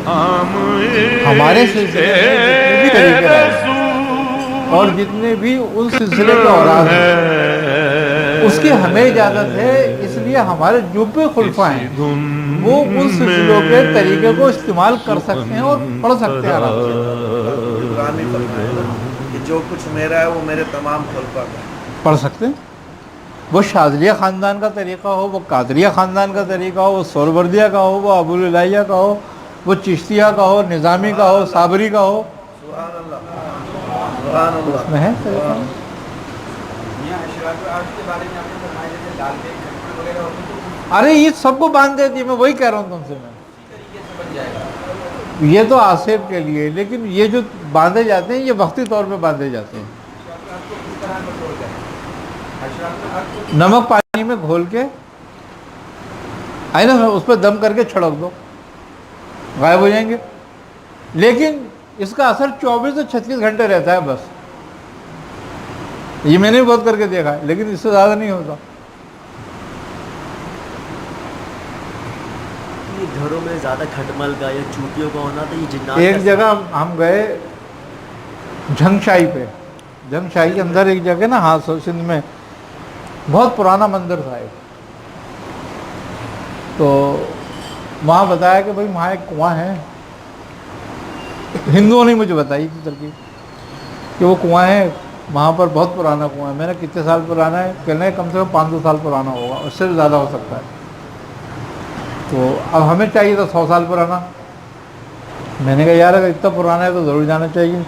ہمارے سلسلے میں جتنے بھی طریقے رائے ہیں اور جتنے بھی ان سلسلے کے اوراد ہیں اس کی ہمیں اجازت ہے، اس لیے ہمارے جو بھی خلفاء ہیں وہ ان سلسلوں کے طریقے کو استعمال کر سکتے ہیں اور پڑھ سکتے ہیں آرام سے۔ قرآن میں فرمایا نا کہ جو کچھ میرا ہے وہ میرے تمام خلفاء کا ہے۔ پڑھ سکتے ہیں، وہ شاذلیہ خاندان کا طریقہ ہو، وہ قادریہ خاندان کا طریقہ ہو، وہ سہروردیہ کا ہو، وہ ابوالعلیہ کا ہو، وہ چشتیہ کا ہو، نظامی کا ہو، صابری کا ہو، سبحان اللہ، سبحان اللہ۔ اس میں ہے طریقہ۔ ارے یہ سب کو باندھ دیتی ہے، میں وہی کہہ رہا ہوں تم سے، میں یہ تو آصف کے لیے، لیکن یہ جو باندھے جاتے ہیں یہ وقتی طور پہ باندھے جاتے ہیں۔ نمک پانی میں گھول کے آئے نا، اس پہ دم کر کے چھڑک دو، غائب ہو جائیں گے، لیکن اس کا اثر 24 سے 36 گھنٹے رہتا ہے بس۔ یہ میں نے بہت کر کے دیکھا ہے، لیکن اس سے زیادہ نہیں ہوتا۔ گھروں میں زیادہ کھٹمل کا یا چوٹیوں کا ہونا تو یہ جنات۔ ایک جگہ ہم گئے جھنگ شاہی پہ، جھنگ شاہی کے اندر ایک جگہ نا، ہاں سندھ میں بہت پرانا مندر تھا ایک، تو وہاں بتایا کہ بھائی وہاں ایک کنواں ہے، ہندوؤں نے مجھے بتائی تھی ترکیب کہ وہ کنواں ہے وہاں پر، بہت پرانا کنواں ہے۔ میں نے کتنے سال پرانا ہے؟ کہنے کم سے کم 500 سال پرانا ہوگا، اس سے بھی زیادہ ہو سکتا ہے۔ تو اب ہمیں چاہیے تھا 100 سال پرانا۔ میں نے کہا یار اگر اتنا پرانا ہے تو ضرور جانا چاہیے۔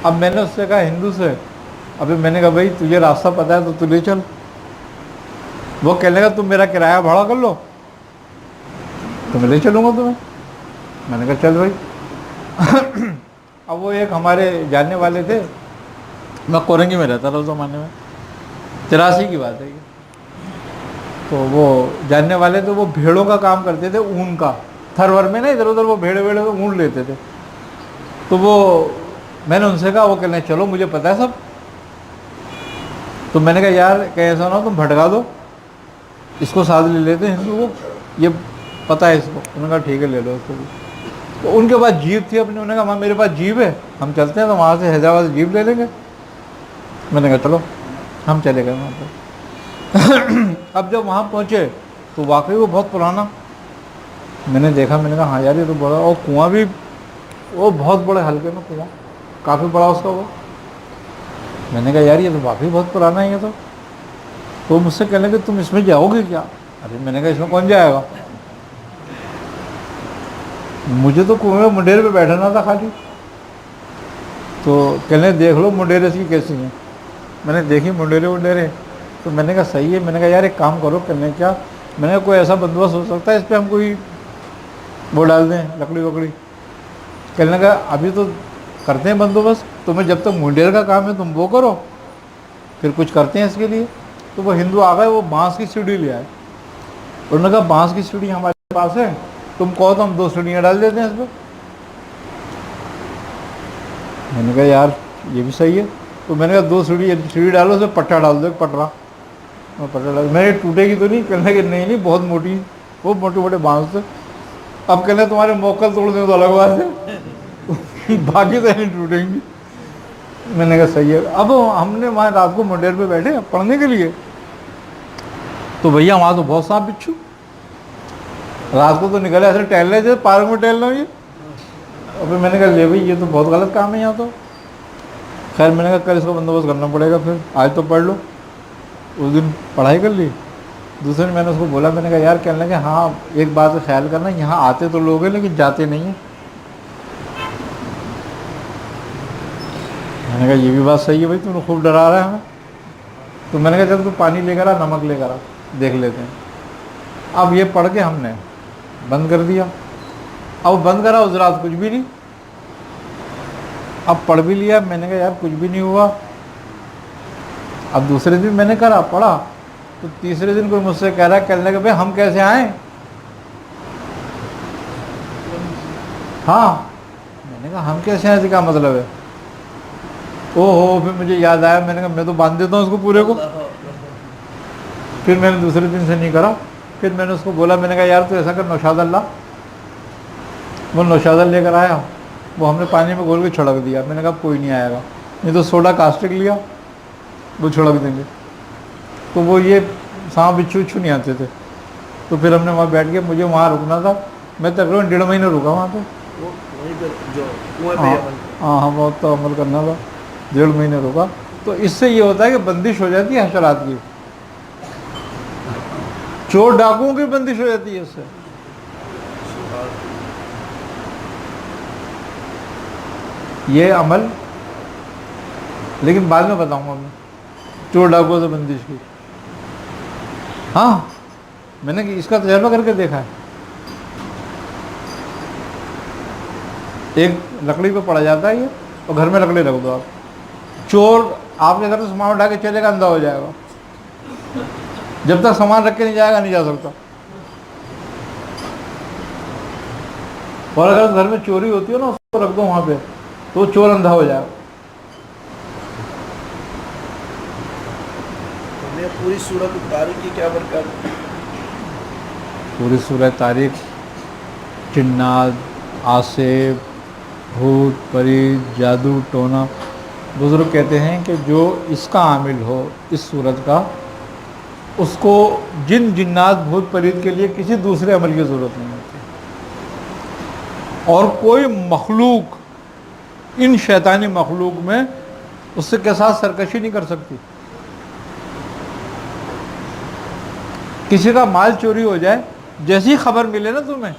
اب میں نے اس سے کہا ہندو سے، ابھی میں نے کہا بھائی تجھے راستہ پتہ ہے تو تو لے چل۔ وہ کہنے لگا تم میرا کرایہ بھاڑا کر لو تو میں لے چلوں گا تمہیں۔ میں نے کہا چل بھائی۔ اب وہ ایک ہمارے جاننے والے تھے، میں کورنگی میں رہتا تھا اس زمانے میں، 83 کی بات ہے یہ، تو وہ جاننے والے تھے، وہ بھیڑوں کا کام کرتے تھے، اون کا، تھر ور میں نا ادھر ادھر وہ بھیڑے اون لیتے تھے۔ تو وہ میں نے ان سے کہا، وہ کہنے چلو مجھے پتہ ہے سب۔ تو میں نے کہا یار کہ ایسا نہ ہو تم بھٹکا دو اس کو، ساتھ لے لیتے ہیں ہندو کو، یہ پتہ ہے اس کو۔ انہوں نے کہا ٹھیک ہے لے لو اس کو بھی۔ تو ان کے پاس جیپ تھی اپنی، انہوں نے کہا میرے پاس جیپ ہے، ہم چلتے ہیں تو وہاں سے حیدرآباد سے جیپ لے لیں گے۔ میں نے کہا چلو، ہم چلے گئے وہاں پر۔ اب جب وہاں پہنچے تو واقعی وہ بہت پرانا، میں نے دیکھا، میں نے کہا ہاں یار یہ تو بڑا، اور کنواں بھی وہ بہت بڑے حلقے میں کنواں، کافی بڑا اس کا وہ۔ میں نے کہا یار یہ تو واقعی بہت پرانا ہے یہ تو۔ تو مجھ سے کہنے کہ تم اس میں جاؤ گے کیا؟ ارے میں نے کہا اس میں کون جائے گا، مجھے تو کنویں میں منڈیر پہ بیٹھنا تھا خالی۔ تو کہنے دیکھ لو منڈیرے کی کیسی ہیں۔ میں نے دیکھی منڈیرے، تو میں نے کہا صحیح ہے۔ میں نے کہا یار ایک کام کرو، کہنے کیا، میں نے کہا کوئی ایسا بندوبست ہو سکتا ہے اس پہ ہم کوئی وہ ڈال دیں لکڑی وکڑی؟ کہنے کا ابھی تو کرتے ہیں بندوبست، تمہیں جب تک منڈیر کا کام ہے تم وہ کرو، پھر کچھ کرتے ہیں اس کے لیے۔ تو وہ ہندو آ گئے، وہ بانس کی سیڑھی لے آئے، انہوں نے کہا بانس کی سیڑھی ہمارے پاس ہے، تم کہو تو ہم 2 سیڑھیاں ڈال دیتے ہیں اس پہ۔ میں نے کہا یار یہ بھی صحیح ہے۔ تو میں نے کہا 2 سیڑھی ڈالو، اس پہ پٹا ڈال دو، ایک پٹرا، پٹا ڈال، میں ٹوٹے گی تو نہیں؟ کہنے کہ نہیں بہت موٹی، وہ موٹے موٹے بانس تھے۔ اب کہنے تمہارے موکل توڑ دیں تو الگ بات ہے، باقی تو نہیں ٹوٹیں گی۔ میں نے کہا صحیح ہے۔ اب ہم نے وہاں رات کو منڈیر پہ بیٹھے پڑھنے کے لیے، تو بھیا وہاں تو بہت سانپ بچھو، رات کو تو نکلے ایسے ٹہلنے جیسے پارک میں ٹہلنا ہوئی۔ اور پھر میں نے کہا لے بھائی یہ تو بہت غلط کام ہے یہاں تو۔ خیر میں نے کہا کل اس کا بندوبست کرنا پڑے گا، پھر آج تو پڑھ لو۔ اس دن پڑھائی کر لی، دوسرے دن میں نے اس کو بولا، میں نے کہا یار کہنے لگے ہاں ایک بات کا خیال کرنا، یہاں آتے تو لوگ ہیں لیکن جاتے نہیں ہیں۔ میں نے کہا یہ بھی بات صحیح ہے بھائی، تم نے خوب ڈرا رہا ہے ہمیں۔ تو میں نے کہا چل تو پانی لے کر آ، نمک لے کر آ، دیکھ لیتے ہیں۔ اب یہ پڑھ کے ہم نے بند کر دیا۔ اب بند کرا اس رات کچھ بھی نہیں، اب پڑھ بھی لیا۔ میں نے کہا یار کچھ بھی نہیں ہوا۔ اب دوسرے دن میں نے کرا پڑھا، تو تیسرے دن کوئی مجھ سے کہہ رہا ہے، کہنے لگا بھائی ہم کیسے آئیں؟ ہاں میں نے کہا ہم کیسے آئیں، کیا مطلب ہے؟ او ہو، پھر مجھے یاد آیا، میں نے کہا میں تو باندھ دیتا ہوں اس کو پورے کو۔ پھر میں نے دوسرے دن سے نہیں کرا۔ پھر میں نے اس کو بولا، میں نے کہا یار تو ایسا کر، نوشاد اللہ وہ نوشادر لے کر آیا, وہ ہم نے پانی میں گھول کے چھڑک دیا. میں نے کہا کوئی نہیں آئے گا, نہیں تو سوڈا کاسٹک لیا, وہ چھڑک دیں گے. تو وہ یہ سانپ بچھو وچھو نہیں آتے تھے. تو پھر ہم نے وہاں بیٹھ کے, مجھے وہاں رکنا تھا, میں تقریباً 1.5 مہینے رکا وہاں پہ. وہیں پہ جو کنویں پہ ہاں ہم وقت تو عمل کرنا تھا, 1.5 مہینے رکا. تو اس سے یہ ہوتا ہے کہ بندش ہو جاتی ہے حشرات کی, چور ڈاکوؤں کی بندش ہو جاتی ہے اس سے. یہ عمل لیکن بعد میں بتاؤں گا میں, چور ڈاکوؤں سے بندش کی. ہاں میں نے اس کا تجربہ کر کے دیکھا ہے. ایک لکڑی پہ پڑا جاتا ہے یہ, اور گھر میں لکڑی رکھ دو آپ, چور آپ کے گھر سے سامان اٹھا کے چلے گا, اندھا ہو جائے گا. جب تک سامان رکھ کے نہیں جائے گا نہیں جا سکتا. اور اگر گھر میں چوری ہوتی ہے نا, اس کو رکھ دو وہاں پہ, تو چور اندھا ہو جائے گا. پوری سورۃ الطارق کی کیا برکات؟ پوری سورۃ طارق جنات, آصف, بھوت پریت, جادو ٹونا. بزرگ کہتے ہیں کہ جو اس کا عامل ہو اس سورت کا, اس کو جن جنات بھوت پریت کے لیے کسی دوسرے عمل کی ضرورت نہیں ہوتی, اور کوئی مخلوق ان شیطانی مخلوق میں اس سے کے ساتھ سرکشی نہیں کر سکتی. کسی کا مال چوری ہو جائے, جیسی خبر ملے نا تمہیں,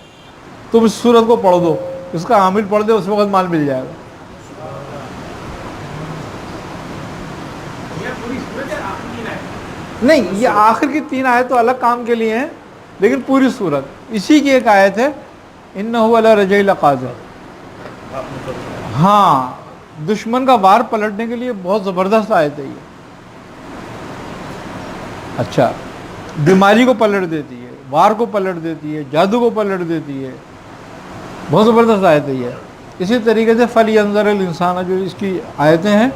تم اس سورت کو پڑھ دو, اس کا عامل پڑھ دے, اس وقت مال مل جائے گا. نہیں, یہ آخر کی 3 آیت تو الگ کام کے لیے ہیں, لیکن پوری سورت اسی کی ایک آیت ہے, انہ علی رجعہ لقادر. ہاں, دشمن کا وار پلٹنے کے لیے بہت زبردست آیت ہے یہ. اچھا, بیماری کو پلٹ دیتی ہے, وار کو پلٹ دیتی ہے, جادو کو پلٹ دیتی ہے, بہت زبردست آیت ہے یہ. اسی طریقے سے فَلْيَنْظُرِ الْإِنسَانُ, جو اس کی آیتیں ہیں,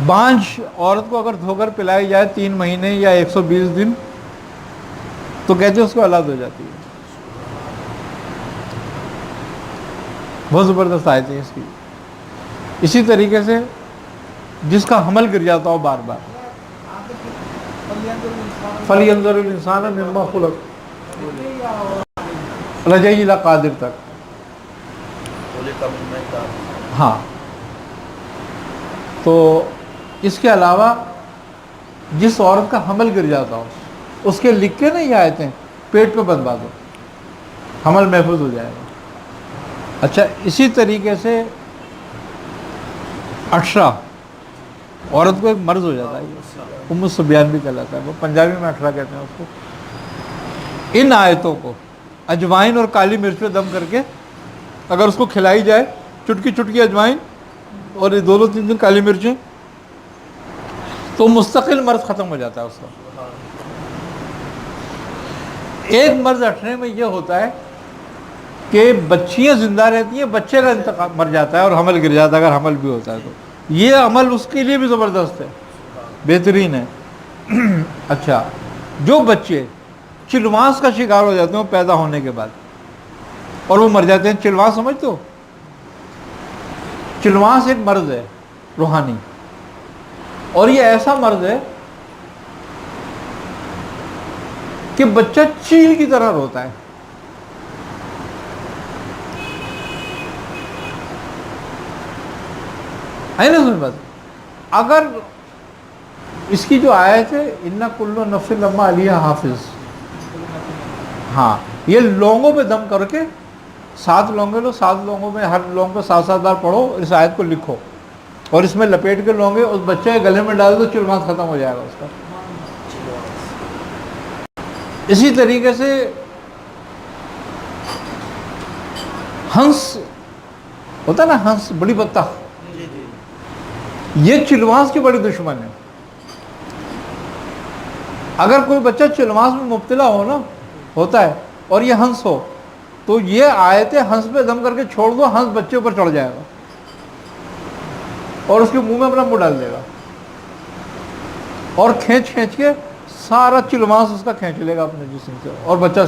بانجھ عورت کو اگر دھو کر پلائی جائے 3 مہینے یا 120 دن, تو کہتے ہیں اس کو اولاد ہو جاتی ہے. بہت زبردست آیتیں ہیں اس کی. اسی طریقے سے جس کا حمل گر جاتا ہو بار بار, فَلْيَنْظُرِ الْإِنسَانُ مِمَّا خُلِقَ, رجعہ لقادر تک. ہاں, تو اس کے علاوہ جس عورت کا حمل گر جاتا ہو, اس کے لکھ کے نہیں آئے تھے پیٹ پہ بندھوا دو, حمل محفوظ ہو جائے گا. اچھا, اسی طریقے سے اٹھرا, عورت کو ایک مرض ہو جاتا ہے, ام الصبیان بھی کہلاتا ہے, وہ پنجابی میں اٹھرا کہتے ہیں اس کو. ان آیتوں کو اجوائن اور کالی مرچ پہ دم کر کے اگر اس کو کھلائی جائے, چٹکی چٹکی اجوائن اور یہ 2-3 کالی مرچیں, تو مستقل مرض ختم ہو جاتا ہے اس کا. ایک مرض اٹھنے میں یہ ہوتا ہے کہ بچیاں زندہ رہتی ہیں, بچے کا انتقال مر جاتا ہے اور حمل گر جاتا ہے, اگر حمل بھی ہوتا ہے تو. یہ عمل اس کے لیے بھی زبردست ہے, بہترین ہے. اچھا, جو بچے چلواس کا شکار ہو جاتے ہیں پیدا ہونے کے بعد, اور وہ مر جاتے ہیں, چلواس سمجھتے ہو؟ چلواس ایک مرض ہے روحانی, اور یہ ایسا مرض ہے کہ بچہ چیل کی طرح روتا ہے. ہے نا سمجھ بات؟ اگر اس کی جو آیت ہے اِنَّ كُلُّ نَفْسٍ لَمَّا عَلَيْهَا حافظ, ہاں, یہ لونگوں پہ دم کر کے 7 لونگے لو, 7 لونگوں میں ہر لونگ پہ 7 بار پڑھو, اس آیت کو لکھو, اور اس میں لپیٹ کے لونگے اس بچے کے گلے میں ڈال دو, چلواس ختم ہو جائے گا اس کا. اسی طریقے سے ہنس ہوتا ہے نا, ہنس بڑی بطخ, یہ چلواس کی بڑی دشمن ہے. اگر کوئی بچہ چلواس میں مبتلا ہو نا, ہوتا ہے, اور یہ ہنس ہو, تو یہ آیتیں ہنس پہ دم کر کے چھوڑ دو, ہنس بچے اوپر چڑھ جائے گا اور اس کے منہ میں اپنا منہ ڈال دے گا, اور کھینچ کھینچ کے سارا چلواس اس کا کھینچ لے گا اپنے جسم سے, اور بچہ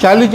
40